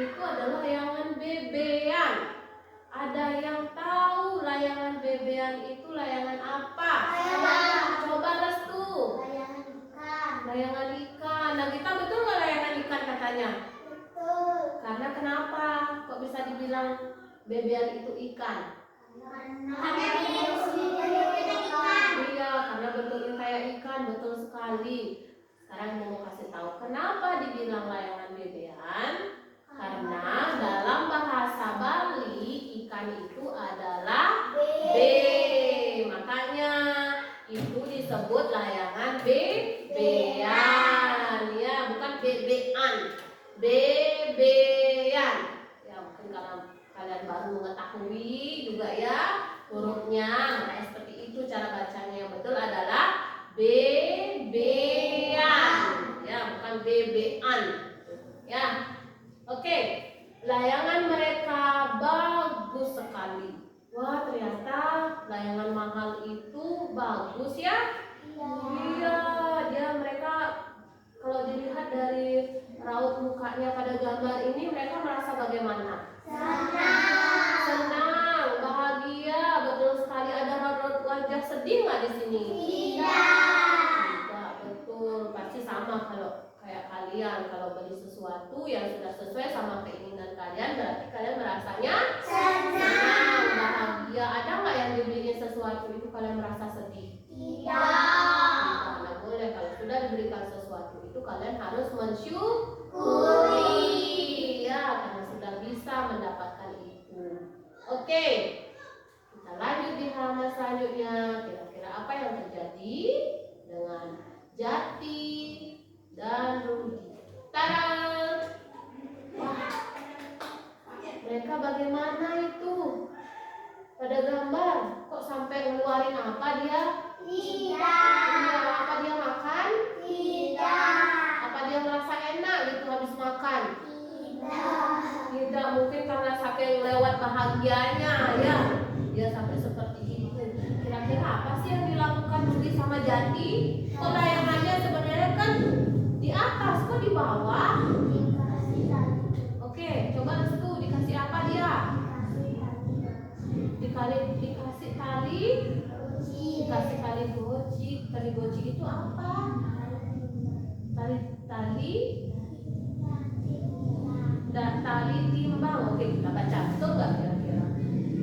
itu adalah layangan bebean. Ada yang tahu layangan bebean itu layangan apa? Coba Restu. Layangan ikan. Layangan ikan. Nah, kita betul nggak layangan ikan katanya? Betul. Karena kenapa? Kok bisa dibilang bebean itu ikan? Karena dia bentuknya ikan. Iya, karena bentuknya kayak ikan, betul sekali. Sekarang mau kasih tahu kenapa dibilang layangan bebean? Karena dalam bahasa Bali ikan itu adalah be. Makanya itu disebut layangan bebean. Ya, bukan bebean. Bebean. Ya, mungkin kalau kalian baru mengetahui juga ya hurufnya, makanya seperti itu cara bacanya yang betul adalah bebean. Ya, bukan bebean. Ya. Oke, layangan mereka bagus sekali. Wah, ternyata layangan mahal itu bagus ya. Iya, mereka kalau dilihat dari raut mukanya pada gambar ini, mereka merasa bagaimana? Senang, bahagia, betul sekali. Ada raut wajah sedih nggak di sini? Tidak, betul. Pasti sama kalau kayak kalian, kalau beli sesuatu yang sudah sesuai sama keinginan kalian, berarti kalian merasanya senang, bahagia. Ada nggak yang dibeliin sesuatu itu kalian merasa sedih? Tidak, nggak boleh. Kalau sudah diberikan sesuatu itu kalian harus mensyukuri, ya, karena sudah bisa mendapatkan itu. Oke, kita lanjut di halaman selanjutnya. Kira-kira apa yang terjadi dengan Jati dan Rudi? Tada! Wah, mereka bagaimana itu? Pada gambar, kok sampai ngeluarin apa dia? Apa dia makan? Apa dia merasa enak gitu habis makan? Tidak, mungkin karena saking lewat bahagianya ya. Dia sampai seperti itu. Kira-kira apa sih yang dilakukan Rudi sama Jati? Kok layangannya sebenarnya kan di atas, kok di bawah? Oke, coba Restu, dikasih apa dia? Dikasih tali. Dikasih tali goci. Tali goci itu apa? Tali timbang. Oke, kita baca. Betul nggak kira-kira?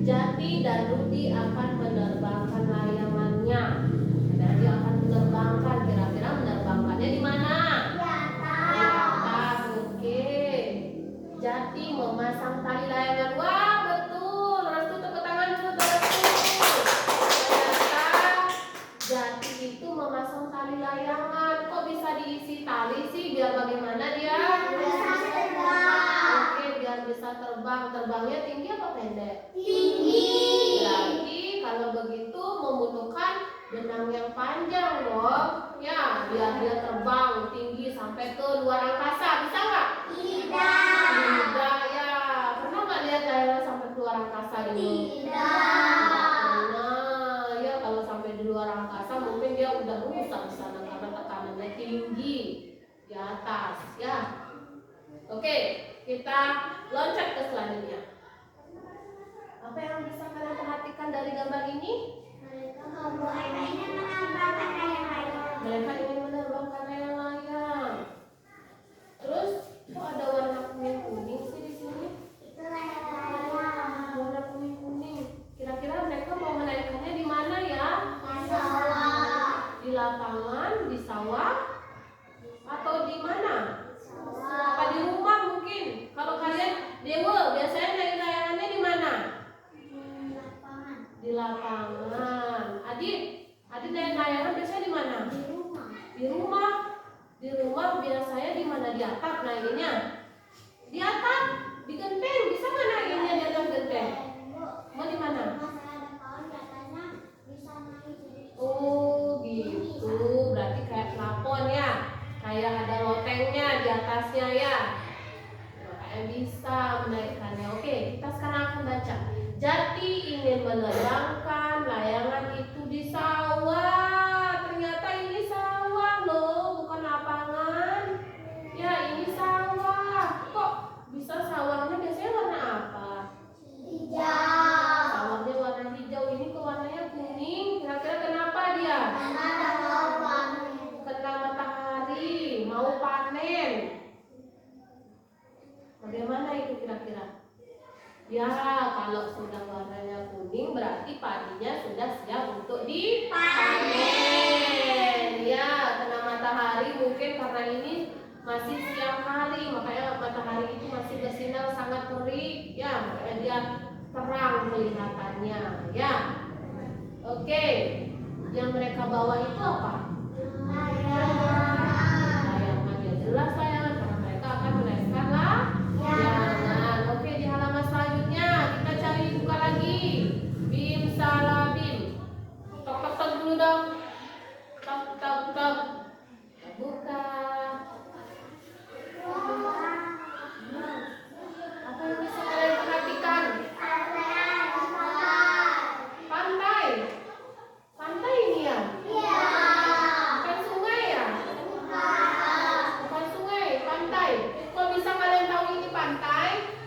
Jati dan Rudi akan menerbangkan layangannya. Dan dia akan menerbangkan. Kira-kira menerbangkannya di mana? Di atas. Oke. Jati memasang tali layangan. Wah, betul. Restu tepuk tangan dulu buat Restu. Ternyata Jati itu memasang tali layangan. Kok bisa diisi tali sih? Biar bagaimana dia? Oke, biar bisa terbang. Terbangnya tinggi apa pendek? Berarti kalau begitu membutuhkan benang yang panjang dong. Ya, biar dia terbang tinggi sampai ke luar angkasa. Bisa nggak? Tidak ya. Pernah nggak lihat layangan sampai ke luar angkasa dulu? Nah, ya kalau sampai di luar angkasa mungkin dia udah rusak di sana karena tekanannya tinggi di atas. Ya. Oke, kita loncat ke selanjutnya. Apa yang bisa kalian perhatikan dari gambar ini? Mereka ingin menerbangkan layang-layang. Terus kok ada warna kuning-kuning sih di sini? Warna kuning-kuning. Kira-kira mereka mau menaikkannya di mana ya? Di lapangan, di sawah, atau di mana? Apa di rumah mungkin? Kalau kalian Dewa biasanya naik layangannya di mana? Di lapangan. Adit naik layangan biasanya di mana? Di rumah. Di rumah biasanya di mana? Di atap naikinnya. Di atap, di genteng. Bisa nggak naikinnya di atas genteng? Mau di mana? Oh gitu. Berarti kayak plafon ya. Kayak ada lotengnya di atasnya ya. Makanya bisa menaikkannya. Oke, kita sekarang akan baca. Jati ingin menerbangkan layangan itu di sawah. Ternyata ini sawah loh, bukan lapangan. Ya, ini sawah. Kok bisa sawah Bagaimana itu kira-kira? Ya, kalau sudah warnanya kuning berarti padinya sudah siap untuk dipanen. Ya, kena matahari mungkin karena ini masih siang hari, makanya matahari itu masih bersinar sangat terik. Ya, makanya dia terang kelihatannya. Ya, oke. Yang mereka bawa itu apa? Layangan. Ya jelas layangan karena mereka akan menaikkan layangan. Oke, di halaman selanjutnya kita cari buka lagi. Bim salah bim. Tok tok tok dulu dong. Tok tok tok. Buka. Apa yang bisa kalian perhatikan? Pantai. Pantai ini ya? Bukan sungai ya? Bukan sungai, pantai. Kok bisa kalian tahu ini pantai?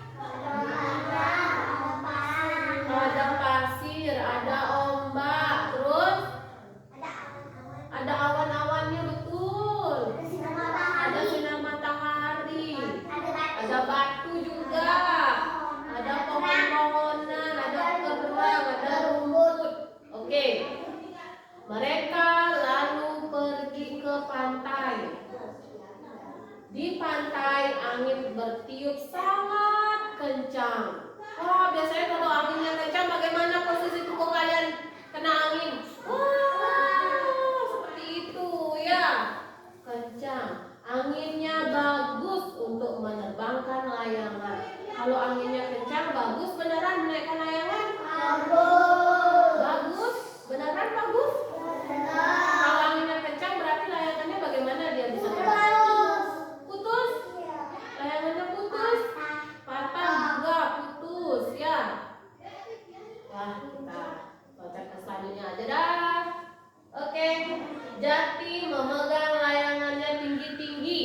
Ada pasir, ada ombak, terus ada awan-awannya, betul. Ada sinar matahari, ada batu juga, ada pohon-pohonan, ada kerang, ada rumput. Oke. Mereka lalu pergi ke pantai. Di pantai angin bertiup sangat kencang. Wah, biasanya kalau anginnya kencang bagaimana posisi tubuh kalian kena angin? Wah, seperti itu ya. Kencang. Anginnya bagus untuk menerbangkan layangan. Kalau anginnya kencang bagus beneran menaikkan layangan? Bagus. Beneran bagus? Kalau anginnya kencang berarti layangannya bagaimana dia bisa terbang? Putus? Layangannya putus? Patah juga putus ya. Wah, kita loncat ke selanjutnya aja dah. Oke, Jati memegang layangannya tinggi-tinggi.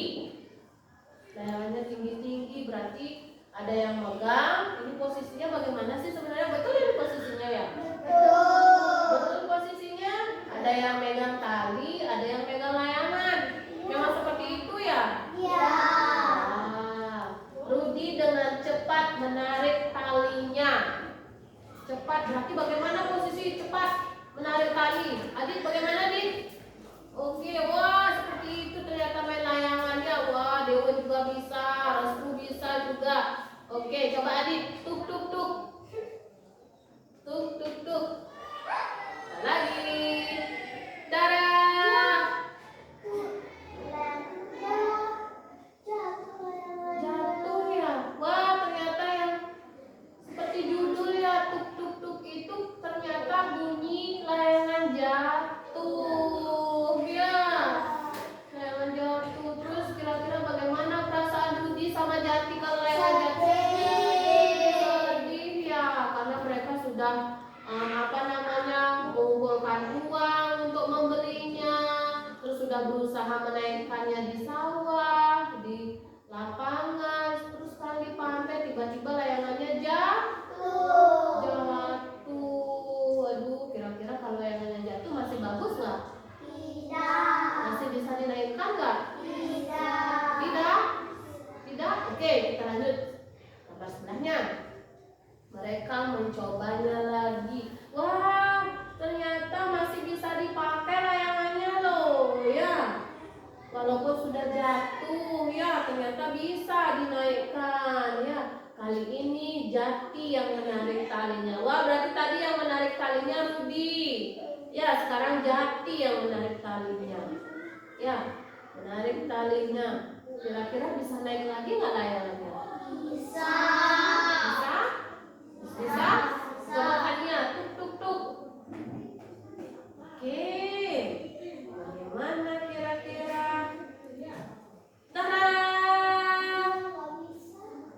Layangannya tinggi-tinggi berarti ada yang megang. Ini posisinya bagaimana sih sebenarnya? Betul ini posisinya ya? Betul posisinya. Ada yang megang tali, ada yang megang layangan. Memang seperti itu ya? Rudi dengan cepat menarik talinya. Cepat berarti bagaimana posisi cepat menarik tali? Adit bagaimana Adit? Oke, wah seperti itu ternyata main layangannya. Wah, Dewa juga bisa, Restu bisa juga. Oke, coba Adit, tuk tuk tuk. Tuk tuk tuk. Lagi. Dadah. Jatuh ya. Wah, ternyata yang seperti judul ya, tuk tuk tuk itu ternyata bunyi layangan jatuh ya. Layangan jatuh. Terus kira-kira bagaimana perasaan Rudi sama Jati kalau layangan jatuh? Sedih ya, karena mereka sudah mengumpulkan uang untuk membelinya, terus sudah berusaha menaikkannya di sawah, di lapangan, terus sekarang di pantai tiba-tiba layangannya jatuh. Aduh, kira-kira kalau layangannya jatuh masih bagus nggak? Masih bisa dinaikkan nggak? Tidak? Oke, kita lanjut gambar sebelahnya. Mereka mencobanya lagi. Wah, ternyata masih bisa dipakai layangannya loh ya. Walaupun sudah jatuh ya, ternyata bisa dinaikkan ya. Kali ini Jati yang menarik talinya. Wah, berarti tadi yang menarik talinya Rudi. Ya, sekarang Jati yang menarik talinya. Ya, menarik talinya. Kira-kira bisa naik lagi nggak layangannya? Bisa? Coba tanya, tuk tuk tuk. Oke, bagaimana kira-kira? Tada!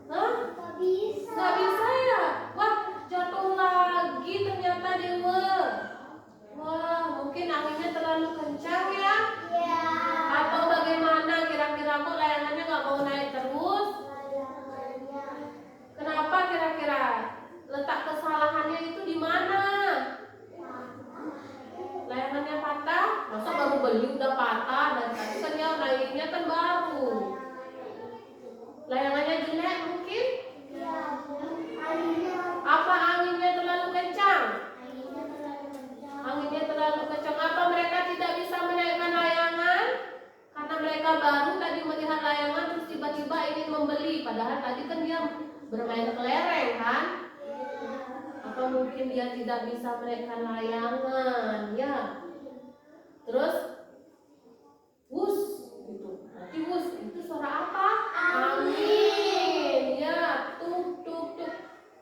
Hah? Nggak bisa ya? Wah, jatuh lagi ternyata Dewa. Wah, mungkin anginnya terlalu kencang ya? Atau bagaimana kira-kira kok layangannya nggak mau naik terus? Kenapa kira-kira? Letak kesalahan Zahra tadi kan dia bermain kelereng kan? Apa mungkin dia tidak bisa menaikkan layangan ya? Terus wus gitu. Nanti wus itu suara apa? Angin. Ya, tuk tuk tuk.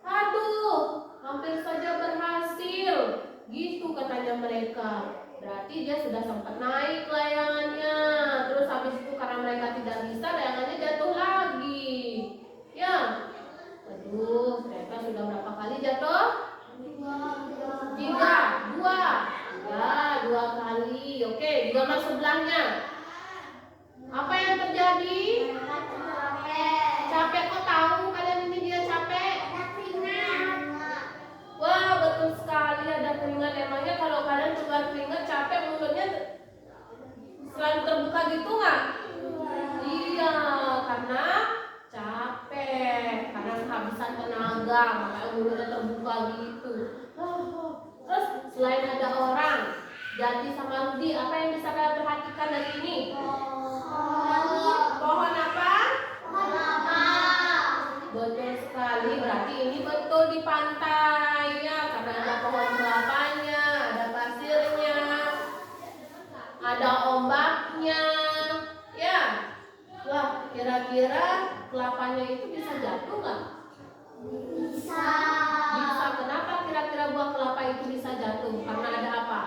Aduh, hampir saja berhasil. Gitu katanya mereka. Berarti dia sudah sempat naik layangannya. Terus habis itu karena mereka tidak bisa, layangannya jatuh lagi. Ya. Aduh, mereka sudah berapa kali jatuh? 3, 2. Ya, 2 kali. Oke, gambar sebelahnya. Apa yang terjadi? Capek. Kok tahu kalian ini dia capek? Wah, betul sekali ada keringat. Emangnya kalau kalian keluar keringat capek mulutnya selalu terbuka gitu nggak? Iya, karena capek, karena kehabisan tenaga, makanya mulutnya terbuka gitu. Terus selain ada orang, Jati sama Rudi, apa yang bisa kalian perhatikan dari ini? Pohon apa? Betul sekali, berarti ini betul di pantai ya, karena ada pohon kelapanya, ada pasirnya, ada ombaknya, ya. Wah, kira-kira kelapanya itu bisa jatuh nggak? Bisa. Bisa. Kenapa kira-kira buah kelapa itu bisa jatuh? Karena ada apa?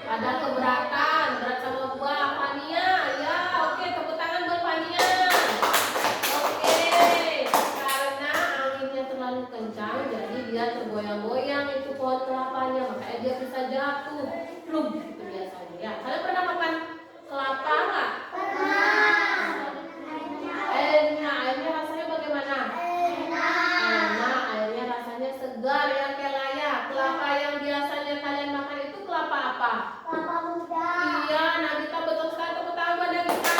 Ada keberatan, berat sama buah. Fania, ya, oke, tepuk tangan buat Fania. Oke, karena anginnya terlalu kencang, jadi dia tergoyang-goyang itu pohon kelapanya, makanya dia bisa jatuh. Plum, itu biasanya. Ya, kalian pernah makan kelapa nggak? Airnya rasanya bagaimana? Enak, airnya rasanya segar ya Kelaya. Kelapa yang biasanya kalian makan itu kelapa apa? Kelapa muda. Iya, Nagita betul sekali, tepuk tangan buat Nagita.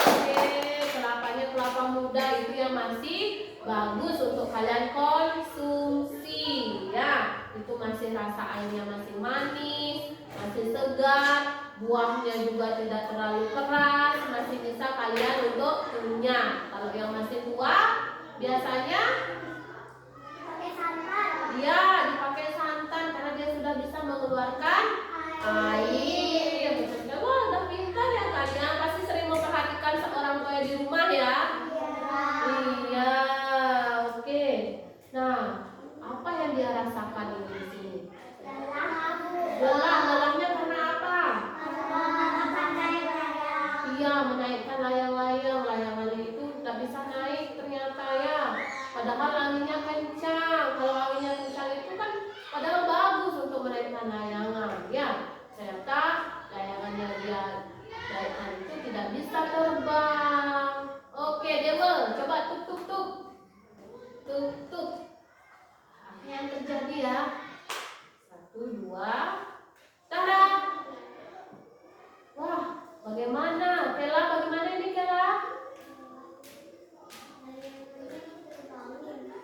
Oke, kelapanya kelapa muda itu yang masih bagus untuk kalian konsumsi ya. Itu masih rasa airnya masih manis, masih segar, buahnya juga tidak terlalu keras, masih bisa kalian untuk kenyang. Kalau yang masih tua biasanya Pakai santan. dia dipakai santan karena dia sudah bisa mengeluarkan air. Betul. Wah, udah pintar ya kalian. Pasti sering memperhatikan seorang tua di rumah ya. Iya, oke. Nah, apa yang dia rasakan ini di sini? Lelahnya karena apa? Iya, menaikkan layang-layang. Layangannya itu tidak bisa naik ternyata ya. Padahal anginnya kencang. Kalau anginnya kencang itu kan padahal bagus untuk menaikkan layangan. Ya, ternyata layangannya dia naikkan itu tidak bisa terbang. Oke, Dewa, coba tuk tuk tuk. Tuk tuk. Apa yang terjadi ya? 1, 2. Tada. Wah, bagaimana? Kela, bagaimana ini Kela?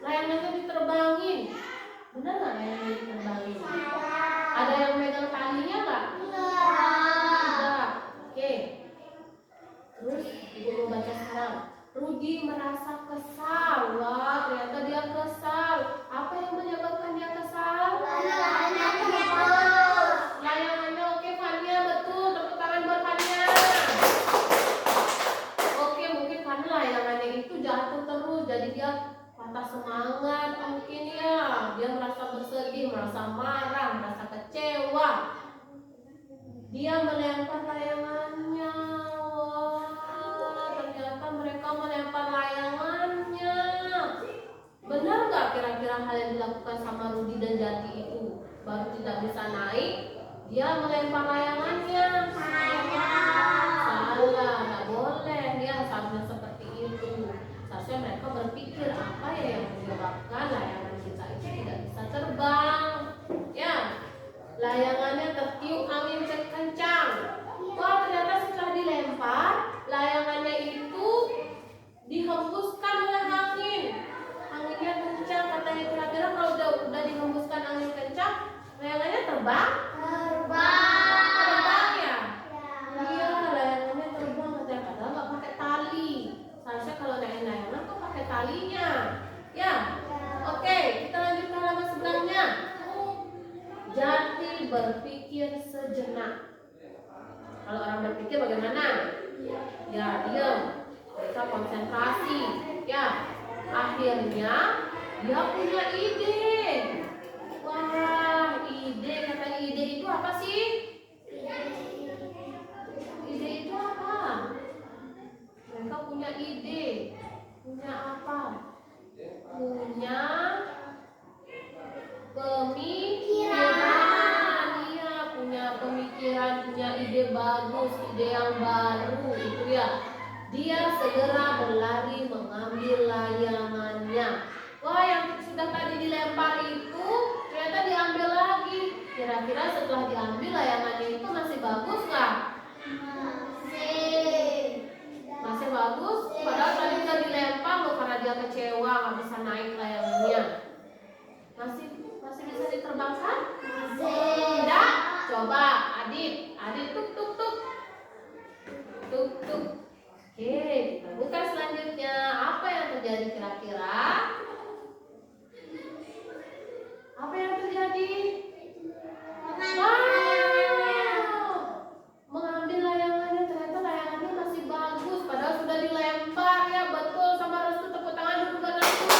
Layangannya diterbangin. Benar nggak layangannya diterbangin? Ada yang megang talinya nggak? Tidak. Oke. Terus ibu mau baca sekarang. Rudi merasa kesal. Wah, ternyata dia kesal. Apa yang menyebabkan dia kesal? Layangannya. Oke, Fania betul. Tepuk tangan buat Fania. Oke, mungkin karena layangannya itu jatuh terus, jadi dia patah semangat mungkin ya. Dia merasa bersedih, merasa marah, merasa kecewa. Dia melempar layangannya. Wah, ternyata mereka melempar layangannya. Benar nggak kira-kira hal yang dilakukan sama Rudi dan Jati itu? Baru tidak bisa naik, dia melempar layangannya. Salah, nggak boleh. Dia seharusnya seperti itu. Seharusnya mereka berpikir apa ya yang menyebabkan layangan kita itu tidak bisa terbang. Ya, layangannya tertiup angin kencang. Wah, ternyata setelah dilempar, layangannya itu dihembuskan oleh angin. Anginnya kencang, katanya kira-kira kalau udah dihembuskan angin kencang, layangannya terbang. Terbang ya? Iya, konsentrasi. Ya, akhirnya dia punya ide. Wah, ide, katanya ide itu apa sih? Ide itu apa? Mereka punya ide. Punya apa? Punya pemikiran. Iya, punya pemikiran, punya ide bagus, ide yang baru itu ya. Dia segera berlari mengambil layangannya. Wah, yang sudah tadi dilempar itu ternyata diambil lagi. Kira-kira setelah diambil layangannya itu masih bagus nggak? Masih bagus. Padahal tadi udah dilempar loh karena dia kecewa nggak bisa naik layangannya. Masih bisa diterbangkan? Tidak? Coba Adit tuk tuk tuk. Tuk tuk. Oke, kita buka selanjutnya. Apa yang terjadi kira-kira? Apa yang terjadi? Mengambil layangannya, ternyata layangannya masih bagus. Padahal sudah dilempar ya, betul. Sama Restu, tepuk tangan dulu buat Restu.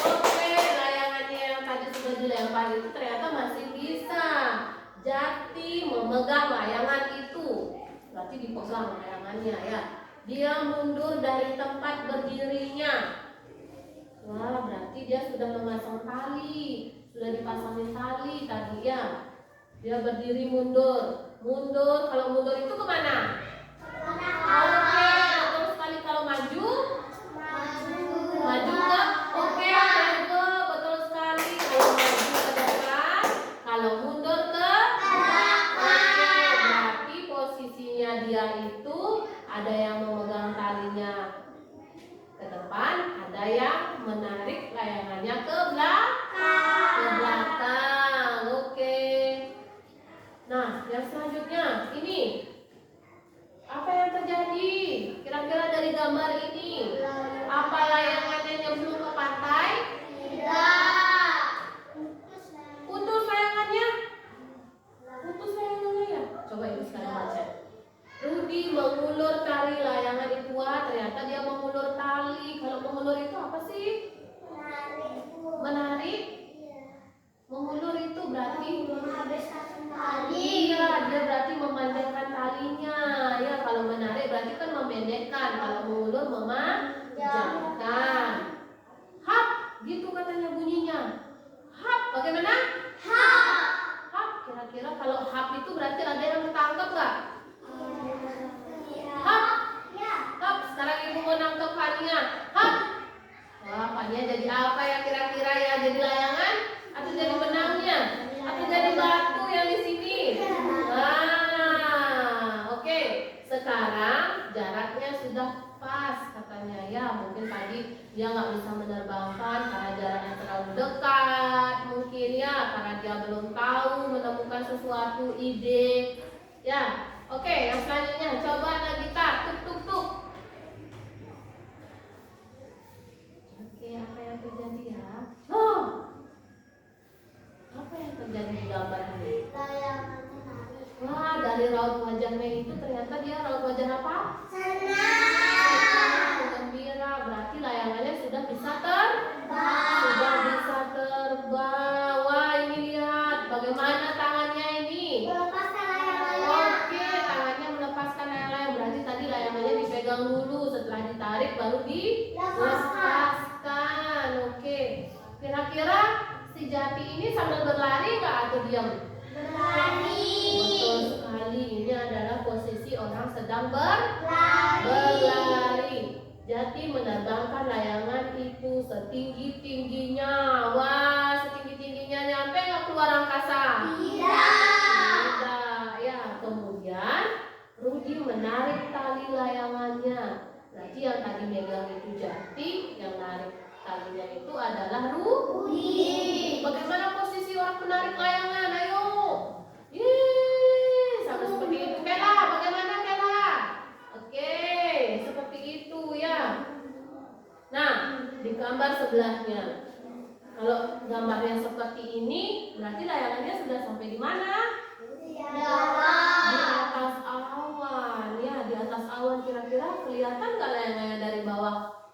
Oke, layangannya yang tadi sudah dilempar itu ternyata masih bisa. Jati memegang layangan itu. Berarti dipegang layangannya ya. Dia mundur dari tempat berdirinya. Wah, berarti dia sudah memasang tali. Sudah dipasangin tali tadi ya. Dia berdiri mundur. Mundur, kalau mundur itu kemana? Oke, betul sekali. Kalau maju? Maju ke? Oke, betul sekali. Kalau maju ke depan, kalau mundur ke? Oke, berarti posisinya dia itu ada yang memegang talinya ke depan, ada yang menarik layangannya ke belakang. Oke. Nah, yang selanjutnya ini apa yang terjadi? Kira-kira dari gambar ini, apa layangannya yang belum ke pantai? Tidak. Putus layangannya? Putus layangannya ya? Coba ibu sekarang baca. Rudi mengulur tali layangan itu. Wah, ternyata dia mengulur tali. Kalau mengulur itu apa sih? Menarik. Mengulur itu berarti iya, dia berarti memanjangkan talinya. Ya, kalau menarik berarti kan memendekkan. Kalau mengulur memanjangkan. Hap, gitu katanya bunyinya. Hap, bagaimana? Hap, kira-kira kalau hap itu berarti ada yang ketangkep nggak? Hap, hap. Sekarang ibu mau nangkep Fania. Hap. Wah, Fania jadi apa ya kira-kira ya? Jadi layangan? Atau jadi benangnya? Atau jadi batu yang di sini? Nah, oke. Sekarang jaraknya sudah pas katanya ya. Mungkin tadi dia nggak bisa menerbangkan karena jaraknya terlalu dekat. Mungkin ya karena dia belum tahu menemukan sesuatu ide. Ya, oke. Yang selanjutnya coba Nagita tuk tuk tuk. Oke, apa yang terjadi ya? Oh, apa yang terjadi di gambar ini? Wah, dari raut wajahnya itu ternyata dia raut wajah apa? Senang, gembira. Berarti layangannya sudah bisa terbang. Wah, ini lihat bagaimana tangannya ini. Oke, tangannya melepaskan layang-layang. Berarti tadi layangannya dipegang dulu, setelah ditarik baru dilepaskan. Oke, kira-kira si Jati ini sambil berlari nggak atau diam? Betul sekali, ini adalah posisi orang sedang berlari. Jati menerbangkan layangan itu setinggi-tingginya. Wah, setinggi-tingginya nyampe nggak keluar angkasa? Tidak. Ya, kemudian Rudi menarik tali layangannya. Berarti yang tadi megang itu Jati, yang narik talinya itu adalah Rudi. Bagaimana posisi orang menarik layangan? Ayo. Sama seperti itu. Kela, bagaimana Kela? Oke, seperti itu ya. Nah, di gambar sebelahnya. Kalau gambarnya seperti ini, berarti layangannya sudah sampai di mana? Di atas awan. Ya, di atas awan kira-kira kelihatan nggak layangannya dari bawah?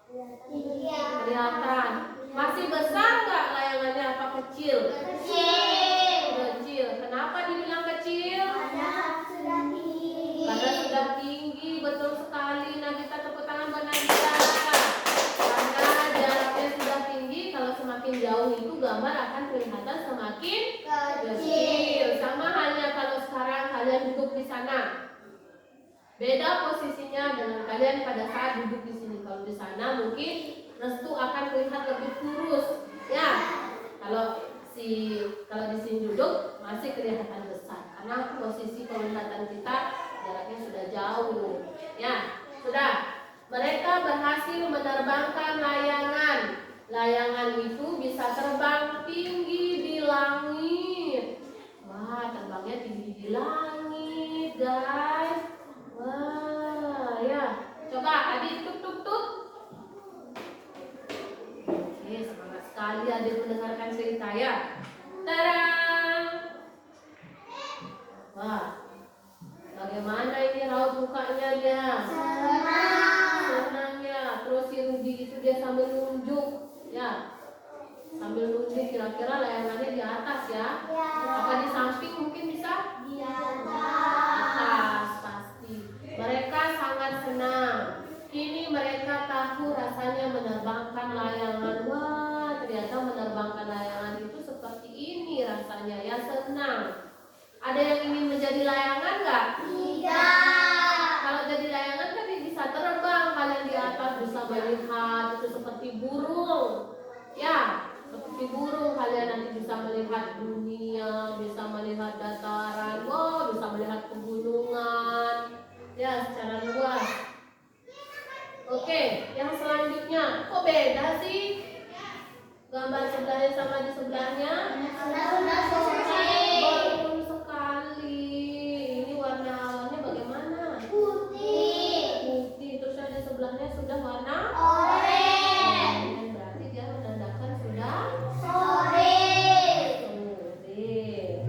Iya. Kelihatan. Masih besar nggak layangannya apa kecil? Kecil. Kecil. Kenapa dibilang kecil? Karena sudah tinggi. Karena sudah tinggi, betul sekali. Nah, kita tepuk tangan buat Nadia. Karena jaraknya sudah tinggi, kalau semakin jauh itu gambar akan kelihatan semakin kecil. Sama halnya kalau sekarang kalian duduk di sana. Beda posisinya dengan kalian pada saat duduk di sini. Kalau di sana mungkin restu akan terlihat lebih kurus. Ya, kalau di sini duduk masih kelihatan besar karena posisi penglihatan kita jaraknya sudah jauh. Ya, sudah. Mereka berhasil menerbangkan layangan. Layangan itu bisa terbang tinggi di langit. Wah, terbangnya tinggi di langit, guys. Wah, ya. Coba adik tuk. Oke, semangat sekali adik mendengarkan cerita ya. Tarang. Wah, bagaimana ini raut mukanya dia? Senang ya. Terus si Rudi itu dia sambil nunjuk, ya. Sambil nunjuk kira-kira layangannya di atas ya. Apa di samping mungkin bisa? Di Atas pasti. Mereka sangat senang. Kini mereka tahu rasanya menerbangkan layangan. Wah, ternyata menerbangkan layangan itu seperti ini rasanya ya, senang. Ada yang ingin menjadi layangan nggak? Tidak. Kalau jadi layangan kan bisa terbang, kalian di atas bisa melihat itu seperti burung. Ya, seperti burung kalian nanti bisa melihat dunia, bisa melihat dataran, wow, bisa melihat pegunungan. Ya, secara luas. Oke, yang selanjutnya, kok beda sih gambar sebelahnya sama di sebelahnya? Betul sekali. Ini warna awannya bagaimana? Putih. Terus yang di sebelahnya sudah warna oranye. Berarti dia menandakan sudah sore.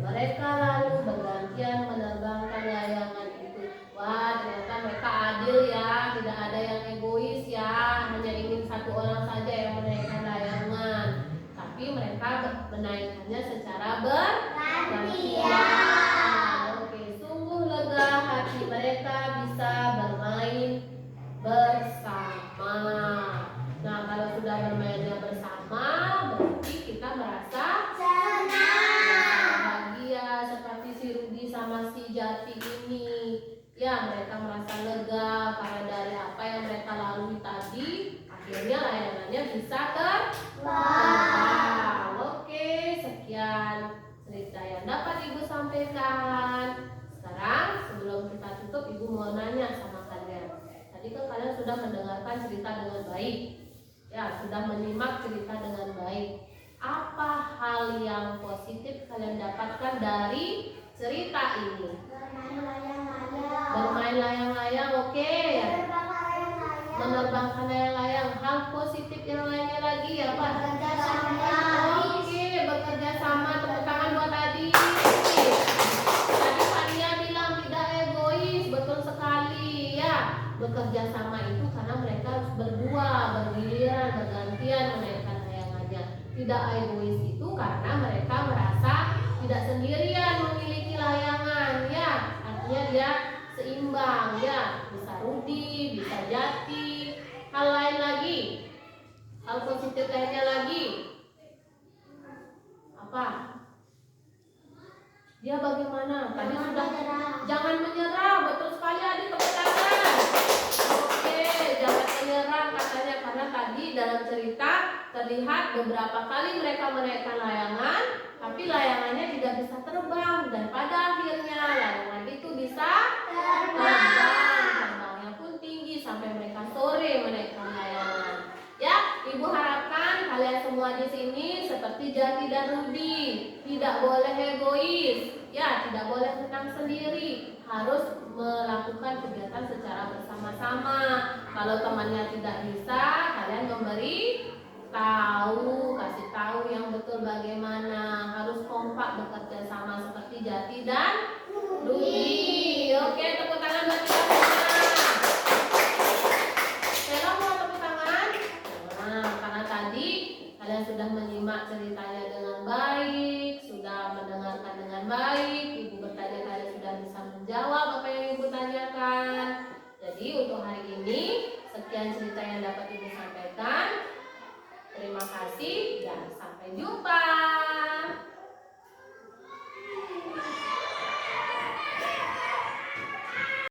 Mereka lalu bergantian menerbangkan layangan itu. Wah, ternyata mereka adil ya, tidak ada yang egois ya, hanya ingin satu orang saja yang menaikkan layangan. Tapi mereka menaikkannya secara bergantian. Oke, sungguh lega hati mereka bisa bermain bersama. Nah, kalau sudah bermainnya bersama, berarti kita merasa bahagia seperti si Rudi sama si Jati ini. Ya, mereka merasa lega karena dari apa yang mereka lalui tadi, akhirnya layangannya bisa terbang. Oke, sekian cerita yang dapat Ibu sampaikan. Sekarang sebelum kita tutup, Ibu mau nanya sama kalian. Tadi kan kalian sudah mendengarkan cerita dengan baik. Ya, sudah menyimak cerita dengan baik. Apa hal yang positif kalian dapatkan dari cerita ini? Bermain layang-layang, oke. Menerbangkan layang-layang. Hal positif yang lainnya lagi ya, Pak? Oke, bekerja sama. Tepuk tangan buat adik. Tadi Fania bilang tidak egois, betul sekali ya. Bekerja sama itu karena mereka harus berdua, bergiliran, bergantian menaikkan layangannya. Tidak egois itu karena mereka merasa tidak sendirian memiliki layangan ya. Artinya dia seimbang ya, bisa Rudi, bisa Jati. Hal lain lagi, hal positif lainnya lagi apa? Dia bagaimana? Tadi sudah jangan menyerah, betul sekali adik, tepuk tangan. Oke, jangan menyerah katanya karena tadi dalam cerita terlihat beberapa kali mereka menaikkan layangan, tapi layangannya tidak bisa terbang dan pada akhirnya layangan itu bisa terbangnya pun tinggi sampai mereka sore menaikkan layangan. Ya, Ibu harapkan kalian semua di sini seperti Jati dan Rudi, tidak boleh egois, ya, tidak boleh senang sendiri, harus melakukan kegiatan secara bersama-sama. Kalau temannya tidak bisa, kalian memberi tahu, kasih tahu yang betul bagaimana, harus kompak bekerja sama seperti Jati dan Rudi. Oke, tepuk tangan buat kita semua. ini. Sekian cerita yang dapat Ibu sampaikan. Terima kasih dan